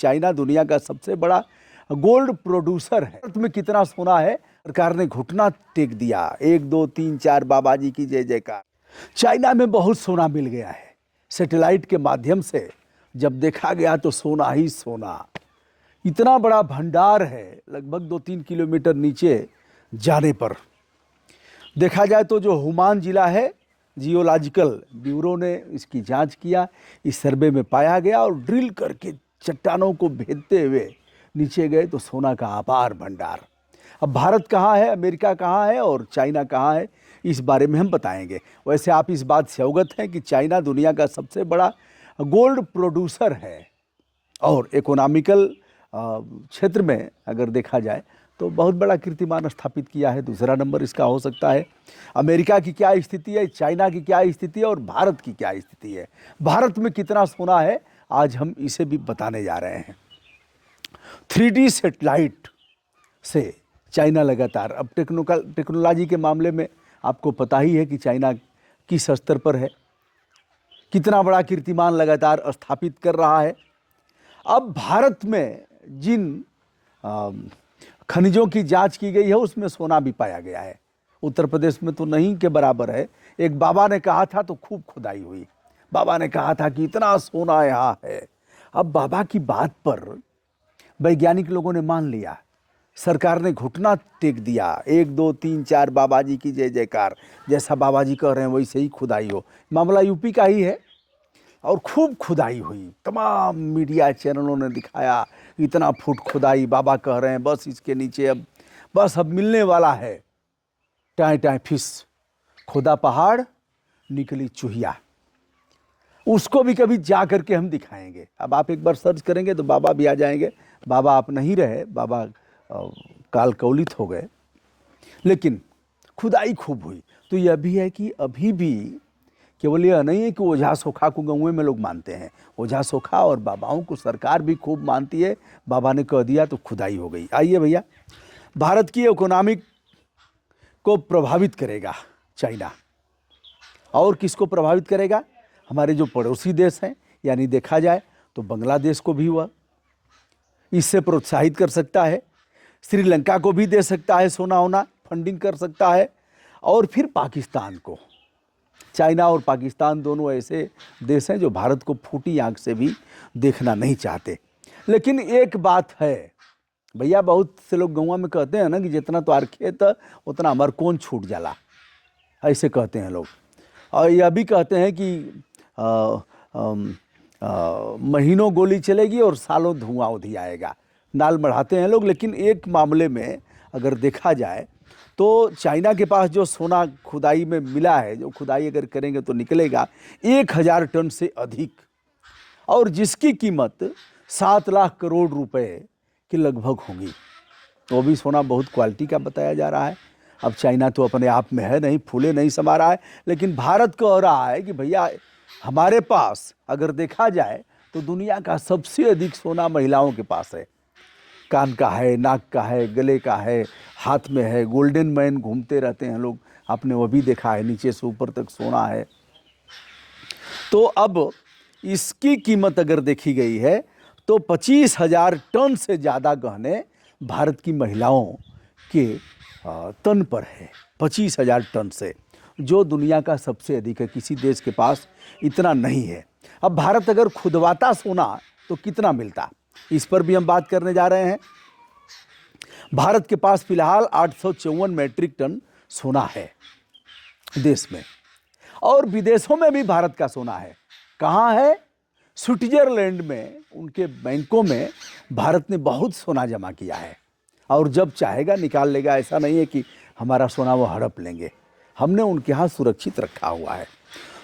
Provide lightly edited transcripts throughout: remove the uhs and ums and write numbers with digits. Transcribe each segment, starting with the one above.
China दुनिया का सबसे बड़ा गोल्ड प्रोड्यूसर है। भारत में कितना सोना है, सरकार ने घुटना टेक दिया। 1 2 3 4 बाबा जी की जय जयकार। चाइना में बहुत सोना मिल गया है। सैटेलाइट के माध्यम से जब देखा गया तो सोना ही सोना, इतना बड़ा भंडार है। लगभग 2-3 किलोमीटर नीचे जाने पर देखा जाए तो जो हुमान जिला है, जियोलॉजिकल ब्यूरो ने इसकी जांच किया, इस सर्वे में पाया गया और ड्रिल करके चट्टानों को भेदते हुए नीचे गए तो सोना का अपार भंडार। अब भारत कहाँ है, अमेरिका कहाँ है और चाइना कहाँ है, इस बारे में हम बताएंगे। वैसे आप इस बात से अवगत हैं कि चाइना दुनिया का सबसे बड़ा गोल्ड प्रोड्यूसर है और इकोनॉमिकल क्षेत्र में अगर देखा जाए तो बहुत बड़ा कीर्तिमान स्थापित किया है। दूसरा नंबर इसका हो सकता है। अमेरिका की क्या स्थिति है, चाइना की क्या स्थिति है और भारत की क्या स्थिति है, भारत में कितना सोना है, आज हम इसे भी बताने जा रहे हैं। 3D सैटेलाइट से चाइना लगातार, अब टेक्नोलॉजी के मामले में आपको पता ही है कि चाइना किस स्तर पर है, कितना बड़ा कीर्तिमान लगातार स्थापित कर रहा है। अब भारत में जिन खनिजों की जांच की गई है उसमें सोना भी पाया गया है। उत्तर प्रदेश में तो नहीं के बराबर है। एक बाबा ने कहा था तो खूब खुदाई हुई, बाबा ने कहा था कि इतना सोना यहाँ है। अब बाबा की बात पर वैज्ञानिक लोगों ने मान लिया, सरकार ने घुटना टेक दिया। 1 2 3 4 बाबा जी की जय जयकार। जैसा बाबा जी कह रहे हैं वैसे ही खुदाई हो। मामला यूपी का ही है और खूब खुदाई हुई। तमाम मीडिया चैनलों ने दिखाया, इतना फुट खुदाई, बाबा कह रहे हैं बस इसके नीचे अब मिलने वाला है टाई टाई फिश। खुदा पहाड़ निकली चूहिया, उसको भी कभी जा करके हम दिखाएंगे। अब आप एक बार सर्च करेंगे तो बाबा भी आ जाएंगे। बाबा आप नहीं रहे, बाबा काल कौलित हो गए, लेकिन खुदाई खूब हुई। तो यह भी है कि अभी भी केवल यह नहीं है कि ओझा सोखा को गाँव में लोग मानते हैं, ओझा सोखा और बाबाओं को सरकार भी खूब मानती है। बाबा ने कह दिया तो खुदाई हो गई। आइए भैया, भारत की इकोनॉमिक को प्रभावित करेगा चाइना, और किसको प्रभावित करेगा, हमारे जो पड़ोसी देश हैं, यानी देखा जाए तो बांग्लादेश को भी वह इससे प्रोत्साहित कर सकता है, श्रीलंका को भी दे सकता है सोना होना, फंडिंग कर सकता है, और फिर पाकिस्तान को। चाइना और पाकिस्तान दोनों ऐसे देश हैं जो भारत को फूटी आंख से भी देखना नहीं चाहते। लेकिन एक बात है भैया, बहुत से लोग गाँव में कहते हैं ना कि जितना तुम्हार खेत उतना हमार कौन छूट जाला, ऐसे कहते हैं लोग। और यह भी कहते हैं कि महीनों गोली चलेगी और सालों धुआं उधी आएगा, नाल बढ़ाते हैं लोग। लेकिन एक मामले में अगर देखा जाए तो चाइना के पास जो सोना खुदाई में मिला है, जो खुदाई अगर करेंगे तो निकलेगा 1000 टन से अधिक, और जिसकी कीमत 7 लाख करोड़ रुपए की लगभग होगी। तो भी सोना बहुत क्वालिटी का बताया जा रहा है। अब चाइना तो अपने आप में है नहीं, फूले नहीं समा रहा है, लेकिन भारत कह रहा है कि भैया हमारे पास अगर देखा जाए तो दुनिया का सबसे अधिक सोना महिलाओं के पास है। कान का है, नाक का है, गले का है, हाथ में है, गोल्डन मैन घूमते रहते हैं लोग, आपने वो भी देखा है, नीचे से ऊपर तक सोना है। तो अब इसकी कीमत अगर देखी गई है तो 25,000 टन से ज़्यादा गहने भारत की महिलाओं के तन पर है। 25,000 टन से, जो दुनिया का सबसे अधिक है, किसी देश के पास इतना नहीं है। अब भारत अगर खुदवाता सोना तो कितना मिलता, इस पर भी हम बात करने जा रहे हैं। भारत के पास फिलहाल 854 मैट्रिक टन सोना है देश में, और विदेशों में भी भारत का सोना है। कहाँ है? स्विट्जरलैंड में, उनके बैंकों में भारत ने बहुत सोना जमा किया है, और जब चाहेगा निकाल लेगा। ऐसा नहीं है कि हमारा सोना वो हड़प लेंगे, हमने उनके यहाँ सुरक्षित रखा हुआ है।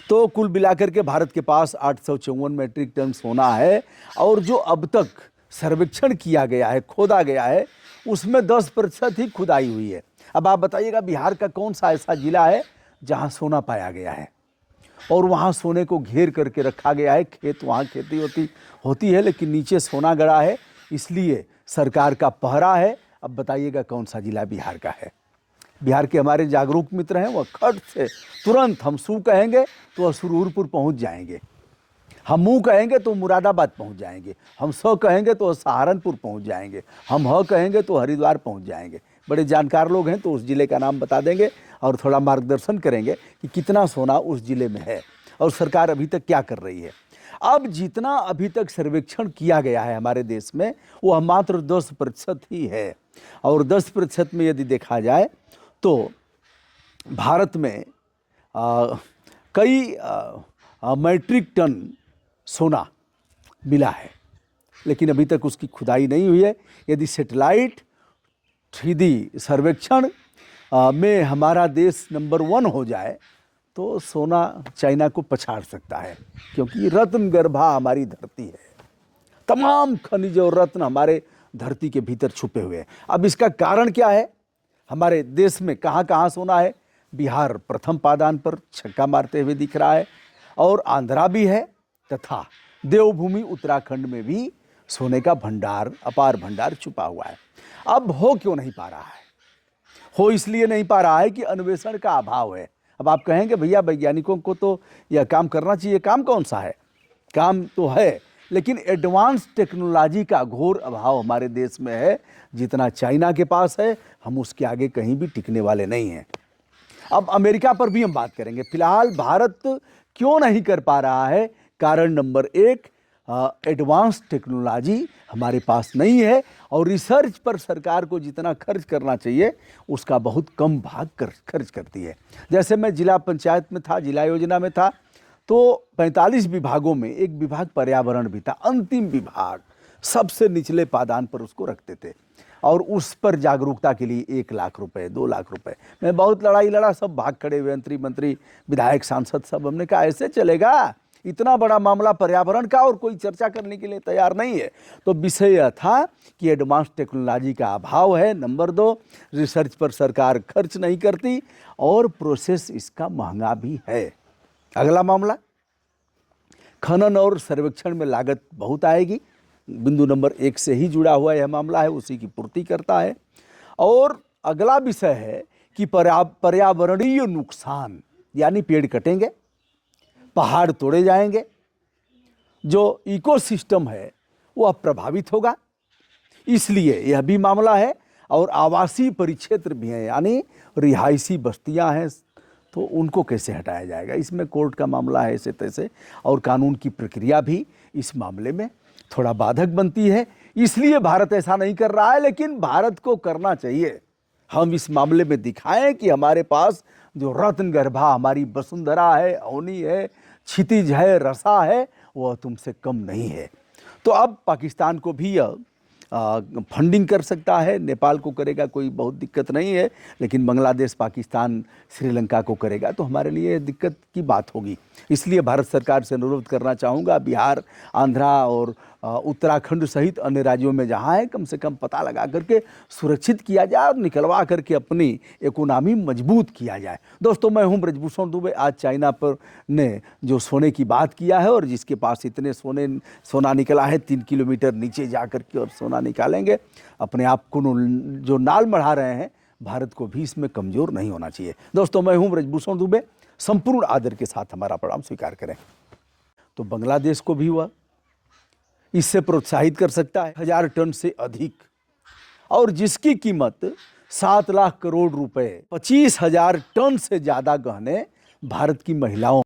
तो कुल मिलाकर के भारत के पास 854 मैट्रिक टन सोना है, और जो अब तक सर्वेक्षण किया गया है, खोदा गया है, उसमें 10% ही खुदाई हुई है। अब आप बताइएगा बिहार का कौन सा ऐसा जिला है जहाँ सोना पाया गया है और वहाँ सोने को घेर करके रखा गया है। खेत वहाँ खेती होती है, लेकिन नीचे सोना गड़ा है, इसलिए सरकार का पहरा है। अब बताइएगा कौन सा जिला बिहार का है। बिहार के हमारे जागरूक मित्र हैं, वह खट से तुरंत हम सू कहेंगे तो वह सुरूरपुर पहुँच जाएंगे। हम मुँह कहेंगे तो मुरादाबाद पहुंच जाएंगे, हम सौ कहेंगे तो सहारनपुर पहुंच जाएंगे, हम ह कहेंगे तो हरिद्वार पहुंच जाएंगे। बड़े जानकार लोग हैं तो उस ज़िले का नाम बता देंगे और थोड़ा मार्गदर्शन करेंगे कि कितना सोना उस ज़िले में है और सरकार अभी तक क्या कर रही है। अब जितना अभी तक सर्वेक्षण किया गया है हमारे देश में वह मात्र 10% ही है, और 10% में यदि देखा जाए तो भारत में कई मैट्रिक टन सोना मिला है, लेकिन अभी तक उसकी खुदाई नहीं हुई है। यदि सैटेलाइट 3D सर्वेक्षण में हमारा देश नंबर 1 हो जाए तो सोना चाइना को पछाड़ सकता है, क्योंकि रत्न गर्भा हमारी धरती है। तमाम खनिज और रत्न हमारे धरती के भीतर छुपे हुए हैं। अब इसका कारण क्या है? हमारे देश में कहाँ कहाँ सोना है? बिहार प्रथम पादान पर छक्का मारते हुए दिख रहा है, और आंध्रा भी है, तथा देवभूमि उत्तराखंड में भी सोने का भंडार, अपार भंडार छुपा हुआ है। अब हो क्यों नहीं पा रहा है? हो इसलिए नहीं पा रहा है कि अन्वेषण का अभाव है। अब आप कहेंगे भैया वैज्ञानिकों को तो यह काम करना चाहिए, काम कौन सा है? काम तो है, लेकिन एडवांस टेक्नोलॉजी का घोर अभाव हमारे देश में है। जितना चाइना के पास है हम उसके आगे कहीं भी टिकने वाले नहीं हैं। अब अमेरिका पर भी हम बात करेंगे। फिलहाल भारत क्यों नहीं कर पा रहा है? कारण नंबर 1, एडवांस टेक्नोलॉजी हमारे पास नहीं है, और रिसर्च पर सरकार को जितना खर्च करना चाहिए उसका बहुत कम भाग खर्च करती है। जैसे मैं जिला पंचायत में था, जिला योजना में था, तो 45 विभागों में एक विभाग पर्यावरण भी था। अंतिम विभाग सबसे निचले पादान पर उसको रखते थे, और उस पर जागरूकता के लिए 1 लाख रुपए, 2 लाख रुपए, मैं बहुत लड़ाई लड़ा, सब भाग खड़े हुए, मंत्री, विधायक, सांसद सब। हमने कहा ऐसे चलेगा? इतना बड़ा मामला पर्यावरण का और कोई चर्चा करने के लिए तैयार नहीं है। तो विषय यह था कि एडवांस टेक्नोलॉजी का अभाव है। नंबर 2, रिसर्च पर सरकार खर्च नहीं करती, और प्रोसेस इसका महंगा भी है। अगला मामला, खनन और सर्वेक्षण में लागत बहुत आएगी। बिंदु नंबर 1 से ही जुड़ा हुआ यह मामला है, उसी की पूर्ति करता है। और अगला विषय है कि पर्यावरणीय नुकसान, यानी पेड़ कटेंगे, पहाड़ तोड़े जाएंगे, जो इकोसिस्टम है वह प्रभावित होगा, इसलिए यह भी मामला है। और आवासीय परिक्षेत्र भी हैं, यानी रिहायशी बस्तियां हैं, तो उनको कैसे हटाया जाएगा? इसमें कोर्ट का मामला है ऐसे तैसे, और कानून की प्रक्रिया भी इस मामले में थोड़ा बाधक बनती है। इसलिए भारत ऐसा नहीं कर रहा है, लेकिन भारत को करना चाहिए। हम इस मामले में दिखाएं कि हमारे पास जो रत्न गर्भा हमारी वसुंधरा है, अवनी है, क्षितिज है, रसा है, वह तुमसे कम नहीं है। तो अब पाकिस्तान को भी फंडिंग कर सकता है, नेपाल को करेगा, कोई बहुत दिक्कत नहीं है, लेकिन बांग्लादेश, पाकिस्तान, श्रीलंका को करेगा तो हमारे लिए दिक्कत की बात होगी। इसलिए भारत सरकार से अनुरोध करना चाहूँगा, बिहार, आंध्रा और उत्तराखंड सहित अन्य राज्यों में जहाँ है, कम से कम पता लगा करके सुरक्षित किया जाए और निकलवा करके अपनी इकोनॉमी मजबूत किया जाए। दोस्तों, मैं हूँ ब्रजभूषण दुबे। आज चाइना पर ने जो सोने की बात किया है, और जिसके पास इतने सोना निकला है, 3 किलोमीटर नीचे जा कर के और सोना निकालेंगे, अपने आप को जो नाल बढ़ा रहे हैं, भारत को भी इसमें कमज़ोर नहीं होना चाहिए। दोस्तों, मैं हूँ ब्रजभूषण दुबे। संपूर्ण आदर के साथ हमारा प्रणाम स्वीकार करें। तो बांग्लादेश को भी हुआ इससे प्रोत्साहित कर सकता है 1000 टन से अधिक, और जिसकी कीमत 7 लाख करोड़ रुपए, 25,000 टन से ज़्यादा गहने भारत की महिलाओं